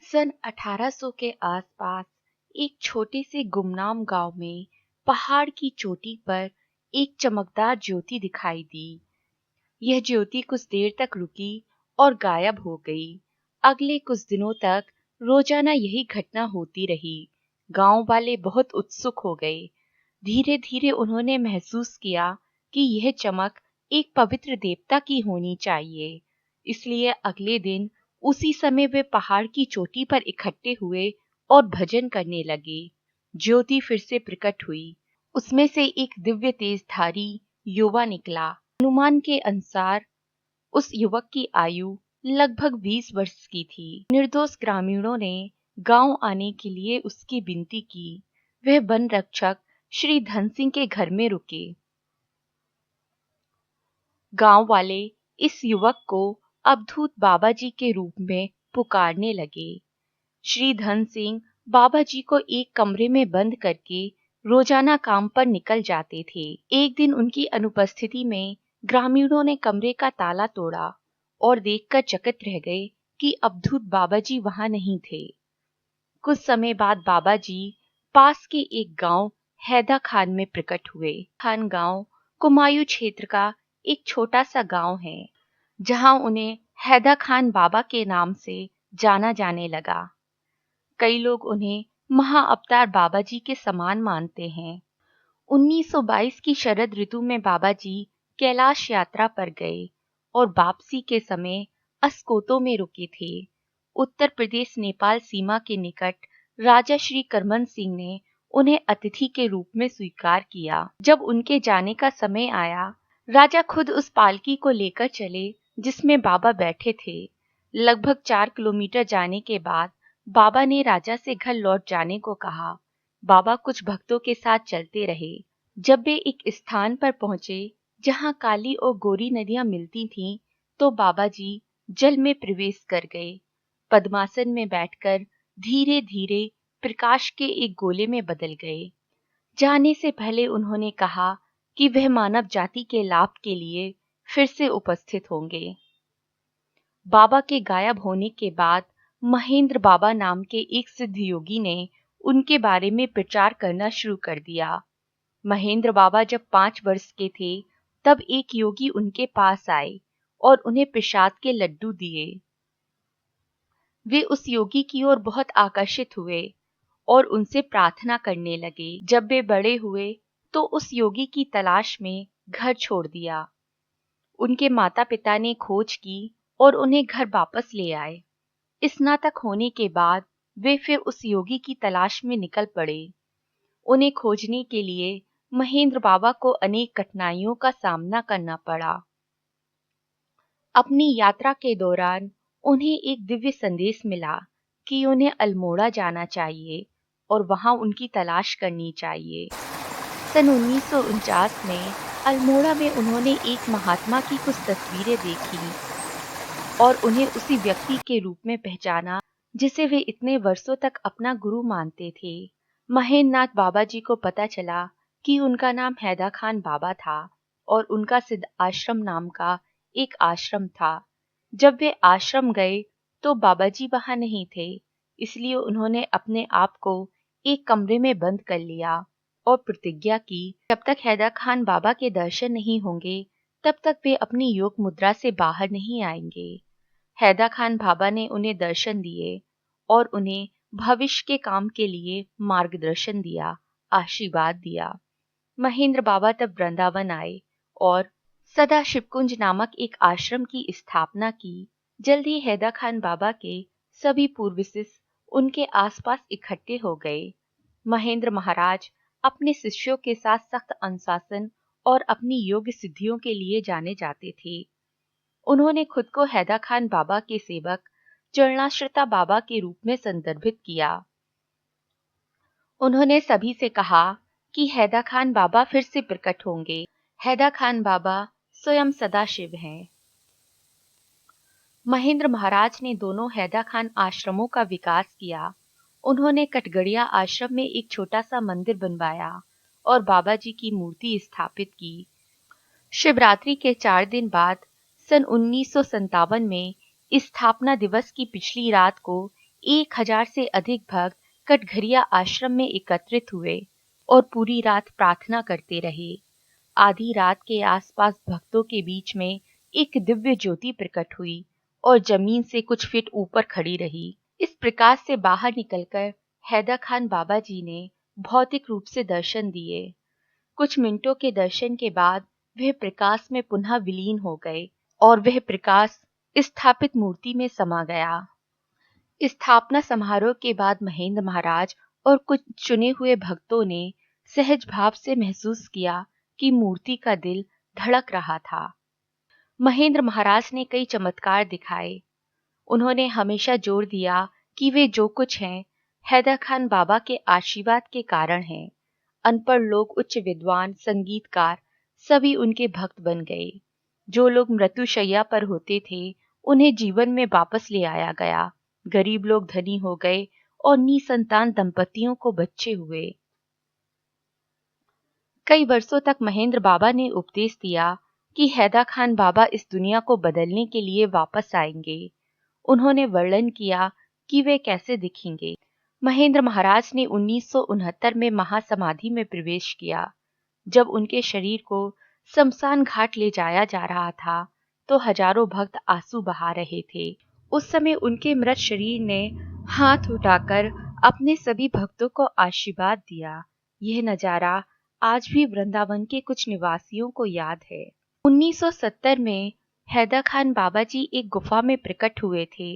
सन 1800 के आसपास एक छोटे से गुमनाम गांव में पहाड़ की चोटी पर एक चमकदार ज्योति दिखाई दी। यह ज्योति कुछ देर तक रुकी और गायब हो गई। अगले कुछ दिनों तक रोजाना यही घटना होती रही। गांव वाले बहुत उत्सुक हो गए। धीरे धीरे उन्होंने महसूस किया कि यह चमक एक पवित्र देवता की होनी चाहिए। इसलिए अगले दिन उसी समय वे पहाड़ की चोटी पर इकट्ठे हुए और भजन करने लगे। ज्योति फिर से प्रकट हुई। उसमें से एक दिव्य तेजधारी युवा निकला। अनुमान के अनुसार उस युवक की आयु लगभग 20 वर्ष की थी। निर्दोष ग्रामीणों ने गांव आने के लिए उसकी विनती की। वह वन रक्षक श्री धन सिंह के घर में रुके। गांव वाले इस युवक को अवधूत बाबा जी के रूप में पुकारने लगे। श्री धन सिंह बाबा जी को एक कमरे में बंद करके रोजाना काम पर निकल जाते थे। एक दिन उनकी अनुपस्थिति में ग्रामीणों ने कमरे का ताला तोड़ा और देखकर चकित रह गए कि अवधूत बाबा जी वहां नहीं थे। कुछ समय बाद बाबा जी पास के एक गांव हैदा खान में प्रकट हुए। खान गांव कुमायूं क्षेत्र का एक छोटा सा गांव है, जहां उन्हें हैदा खान बाबा के नाम से जाना जाने लगा। कई लोग उन्हें महाअवतार बाबा जी के समान मानते हैं। 1922 की शरद ऋतु में बाबा जी कैलाश यात्रा पर गए और वापसी के समय अस्कोतो में रुके थे। उत्तर प्रदेश नेपाल सीमा के निकट राजा श्री करमन सिंह ने उन्हें अतिथि के रूप में स्वीकार किया। जब उनके जाने का समय आया, राजा खुद उस पालकी को लेकर चले जिसमें बाबा बैठे थे। लगभग 4 किलोमीटर जाने के बाद बाबा ने राजा से घर लौट जाने को कहा। बाबा कुछ भक्तों के साथ चलते रहे। जब वे एक स्थान पर पहुंचे जहां काली और गोरी नदियां मिलती थीं, तो बाबा जी जल में प्रवेश कर गए। पद्मासन में बैठकर धीरे धीरे प्रकाश के एक गोले में बदल गए। जाने से पहले उन्होंने कहा कि वह मानव जाति के लाभ के लिए फिर से उपस्थित होंगे। बाबा के गायब होने के बाद महेंद्र बाबा नाम के एक सिद्ध योगी ने उनके बारे में प्रचार करना शुरू कर दिया। महेंद्र बाबा जब 5 वर्ष के थे, तब एक योगी उनके पास आए और उन्हें प्रसाद के लड्डू दिए। वे उस योगी की ओर बहुत आकर्षित हुए और उनसे प्रार्थना करने लगे। जब वे बड़े हुए तो उस योगी की तलाश में घर छोड़ दिया। उनके माता पिता ने खोज की और उन्हें घर वापस ले आए। स्नातक होने के बाद वे फिर उस योगी की तलाश में निकल पड़े। उन्हें खोजने के लिए महेंद्र बाबा को अनेक कठिनाइयों का सामना करना पड़ा। अपनी यात्रा के दौरान उन्हें एक दिव्य संदेश मिला कि उन्हें अल्मोड़ा जाना चाहिए और वहां उनकी तलाश करनी चाहिए। सन 1949 में अल्मोड़ा में उन्होंने एक महात्मा की कुछ तस्वीरें देखी और उन्हें उसी व्यक्ति के रूप में पहचाना जिसे वे इतने वर्षों तक अपना गुरु मानते थे। महेंद्रनाथ बाबा जी को पता चला कि उनका नाम हैदा खान बाबा था और उनका सिद्ध आश्रम नाम का एक आश्रम था। जब वे आश्रम गए तो बाबा जी वहां नहीं थे, इसलिए उन्होंने अपने आप को एक कमरे में बंद कर लिया और प्रतिज्ञा की जब तक हैदा खान बाबा के दर्शन नहीं होंगे तब तक वे अपनी योग मुद्रा से बाहर नहीं आएंगे। हैदा खान बाबा ने उन्हें दर्शन दिए और उन्हें भविष्य के काम के लिए मार्गदर्शन दिया, आशीर्वाद दिया। महेंद्र बाबा तब वृंदावन आए और सदा शिवकुंज नामक एक आश्रम की स्थापना की। जल्द ही हैदा खान बाबा के सभी पूर्व शिष्य उनके आसपास इकट्ठे हो गए। महेंद्र महाराज अपने शिष्यों के साथ सख्त अनुशासन और अपनी योग सिद्धियों के लिए जाने जाते थे। उन्होंने खुद को हैदा खान बाबा के सेवक चरणाश्रिता बाबा के रूप में संदर्भित किया। उन्होंने सभी से कहा कि हैदा खान बाबा फिर से प्रकट होंगे। हैदा खान बाबा स्वयं सदाशिव हैं। महेंद्र महाराज ने दोनों हैदा खान आश्रमों का विकास किया। उन्होंने कटगड़िया आश्रम में एक छोटा सा मंदिर बनवाया और बाबा जी की मूर्ति स्थापित की। शिवरात्रि के 4 दिन बाद सन 1957 में स्थापना दिवस की पिछली रात को 1000 से अधिक भक्त कटघरिया आश्रम में एकत्रित हुए और पूरी रात प्रार्थना करते रहे। आधी रात के आसपास भक्तों के बीच में एक दिव्य ज्योति प्रकट हुई और जमीन से कुछ फीट ऊपर खड़ी रही। इस प्रकाश से बाहर निकलकर हैदर खान बाबा जी ने भौतिक रूप से दर्शन दिए। कुछ मिनटों के दर्शन के बाद वह प्रकाश में पुनः विलीन हो गए और वह प्रकाश स्थापित मूर्ति में समा गया। स्थापना समारोह के बाद महेंद्र महाराज और कुछ चुने हुए भक्तों ने सहज भाव से महसूस किया कि मूर्ति का दिल धड़क रहा था। महेंद्र महाराज ने कई चमत्कार दिखाए। उन्होंने हमेशा जोर दिया कि वे जो कुछ हैं हैदर खान बाबा के आशीर्वाद के कारण हैं। अनपढ़ लोग, उच्च विद्वान, संगीतकार सभी उनके भक्त बन गए। जो लोग मृत्युशैया पर होते थे उन्हें जीवन में वापस ले आया गया। गरीब लोग धनी हो गए और निसंतान दंपतियों को बच्चे हुए। कई वर्षों तक महेंद्र बाबा ने उपदेश दिया कि हैदर खान बाबा इस दुनिया को बदलने के लिए वापस आएंगे। उन्होंने वर्णन किया कि वे कैसे दिखेंगे। महेंद्र महाराज ने 1969 में महासमाधि में प्रवेश किया। जब उनके शरीर को शमशान घाट ले जाया जा रहा था तो हजारों भक्त आंसू बहा रहे थे। उस समय उनके मृत शरीर ने हाथ उठाकर अपने सभी भक्तों को आशीर्वाद दिया। यह नजारा आज भी वृंदावन के कुछ निवासियों को याद है। 1970 में हैदर खान बाबा जी एक गुफा में प्रकट हुए थे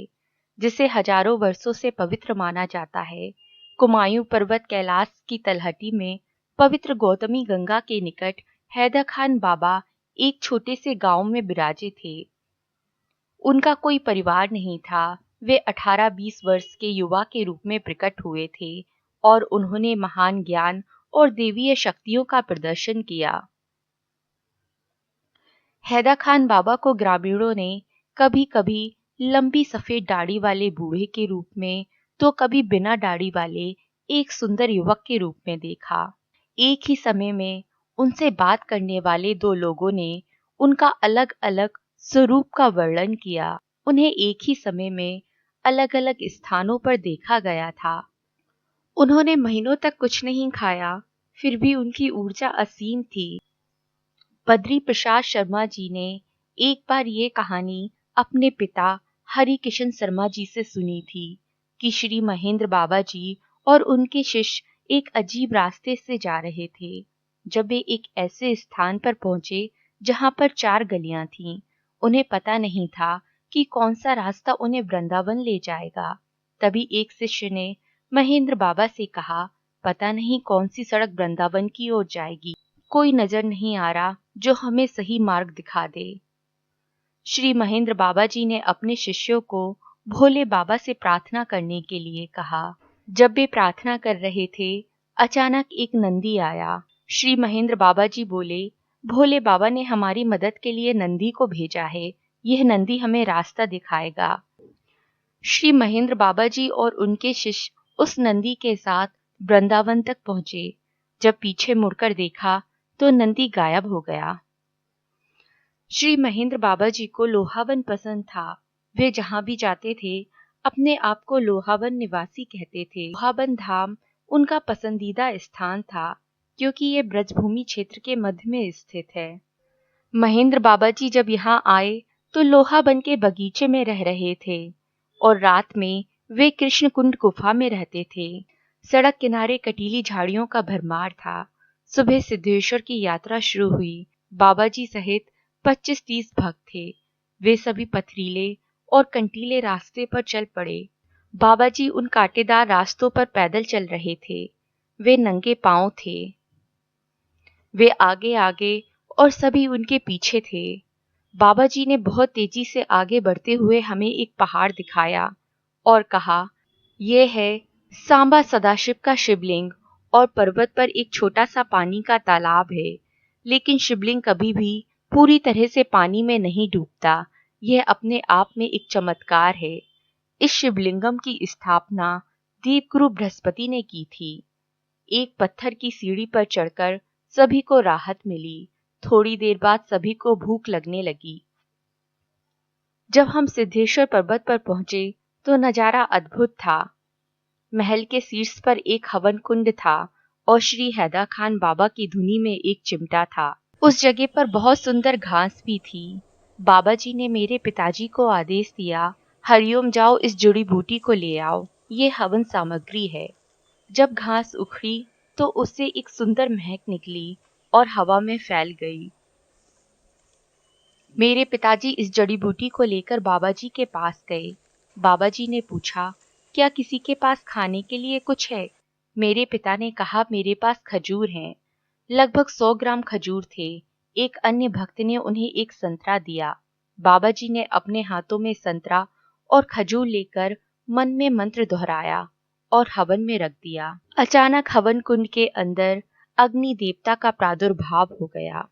जिसे हजारों वर्षों से पवित्र माना जाता है। कुमायूं पर्वत कैलाश की तलहटी में पवित्र गौतमी गंगा के निकट हैदर खान बाबा एक छोटे से गांव में विराजे थे। उनका कोई परिवार नहीं था। वे 18-20 वर्ष के युवा के रूप में प्रकट हुए थे और उन्होंने महान ज्ञान और देवीय शक्तियों का प्रदर्शन किया। हैदर खान बाबा को ग्रामीणों ने कभी कभी लंबी सफेद दाढ़ी वाले बूढ़े के रूप में तो कभी बिना दाढ़ी वाले एक सुंदर युवक के रूप में देखा। एक ही समय में उनसे बात करने वाले दो लोगों ने उनका अलग अलग स्वरूप का वर्णन किया। उन्हें एक ही समय में अलग अलग स्थानों पर देखा गया था। उन्होंने महीनों तक कुछ नहीं खाया, फिर भी उनकी ऊर्जा असीम थी। बद्री प्रसाद शर्मा जी ने एक बार ये कहानी अपने पिता हरि किशन शर्मा जी से सुनी थी कि श्री महेंद्र बाबा जी और उनके शिष्य एक अजीब रास्ते से जा रहे थे। जब वे एक ऐसे स्थान पर पहुंचे जहां पर 4 गलियां थीं, उन्हें पता नहीं था कि कौन सा रास्ता उन्हें वृंदावन ले जाएगा। तभी एक शिष्य ने महेंद्र बाबा से कहा, पता नहीं कौन सी सड़क वृंदावन की ओर जाएगी, कोई नजर नहीं आ रहा जो हमें सही मार्ग दिखा दे। श्री महेंद्र बाबा जी ने अपने शिष्यों को भोले बाबा से प्रार्थना करने के लिए कहा। जब वे प्रार्थना कर रहे थे, अचानक एक नंदी आया। श्री महेंद्र बाबा जी बोले, भोले बाबा ने हमारी मदद के लिए नंदी को भेजा है, यह नंदी हमें रास्ता दिखाएगा। श्री महेंद्र बाबा जी और उनके शिष्य उस नंदी के साथ वृंदावन तक पहुंचे। जब पीछे मुड़कर देखा तो नंदी गायब हो गया। श्री महेंद्र बाबा जी को लोहावन पसंद था। वे जहां भी जाते थे अपने आप को लोहावन निवासी कहते थे। लोहावन धाम उनका पसंदीदा स्थान था क्योंकि ये ब्रजभूमि क्षेत्र के मध्य में स्थित है। महेंद्र बाबा जी जब यहाँ आए तो लोहावन के बगीचे में रह रहे थे और रात में वे कृष्ण कुंड गुफा में रहते थे। सड़क किनारे कटीली झाड़ियों का भरमार था। सुबह सिद्धेश्वर की यात्रा शुरू हुई। बाबा जी सहित 25-30 भक्त थे। वे सभी पथरीले और कंटीले रास्ते पर चल पड़े। बाबा जी उन कांटेदार रास्तों पर पैदल चल रहे थे। वे नंगे पांव थे। वे आगे आगे और सभी उनके पीछे थे। बाबा जी ने बहुत तेजी से आगे बढ़ते हुए हमें एक पहाड़ दिखाया और कहा, यह है सांबा सदाशिव का शिवलिंग और पर्वत पर एक छोटा सा पानी का तालाब है, लेकिन शिवलिंग कभी भी पूरी तरह से पानी में नहीं डूबता। यह अपने आप में एक चमत्कार है। इस शिवलिंगम की स्थापना दीपगुरु बृहस्पति ने की थी। एक पत्थर की सीढ़ी पर चढ़कर सभी को राहत मिली। थोड़ी देर बाद सभी को भूख लगने लगी। जब हम सिद्धेश्वर पर्वत पर पहुंचे तो नजारा अद्भुत था। महल के शीर्ष पर एक हवन कुंड था और श्री हैदर खान बाबा की धुनी में एक चिमटा था। उस जगह पर बहुत सुंदर घास भी थी। बाबा जी ने मेरे पिताजी को आदेश दिया, हरिओम जाओ इस जड़ी बूटी को ले आओ, ये हवन सामग्री है। जब घास उखड़ी तो उससे एक सुंदर महक निकली और हवा में फैल गई। मेरे पिताजी इस जड़ी बूटी को लेकर बाबा जी के पास गए। बाबा जी ने पूछा, क्या किसी के पास खाने के लिए कुछ है? मेरे पिता ने कहा, मेरे पास खजूर हैं। लगभग 100 ग्राम खजूर थे। एक अन्य भक्त ने उन्हें एक संतरा दिया। बाबा जी ने अपने हाथों में संतरा और खजूर लेकर मन में मंत्र दोहराया और हवन में रख दिया। अचानक हवन कुंड के अंदर अग्नि देवता का प्रादुर्भाव हो गया।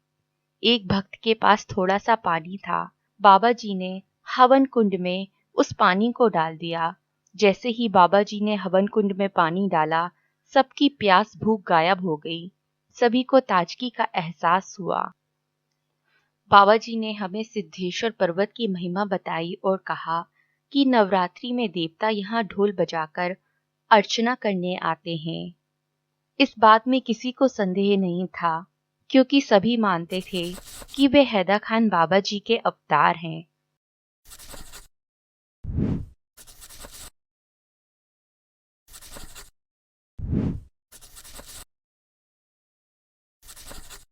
एक भक्त के पास थोड़ा सा पानी था। बाबा जी ने हवन कुंड में उस पानी को डाल दिया। जैसे ही बाबा जी ने हवन कुंड में पानी डाला, सबकी प्यास भूख गायब हो गई। सभी को ताजगी का एहसास हुआ। बाबा जी ने हमें सिद्धेश्वर पर्वत की महिमा बताई और कहा कि नवरात्रि में देवता यहाँ ढोल बजाकर अर्चना करने आते हैं। इस बात में किसी को संदेह नहीं था, क्योंकि सभी मानते थे कि वे हैदर खान बाबा जी के अवतार हैं।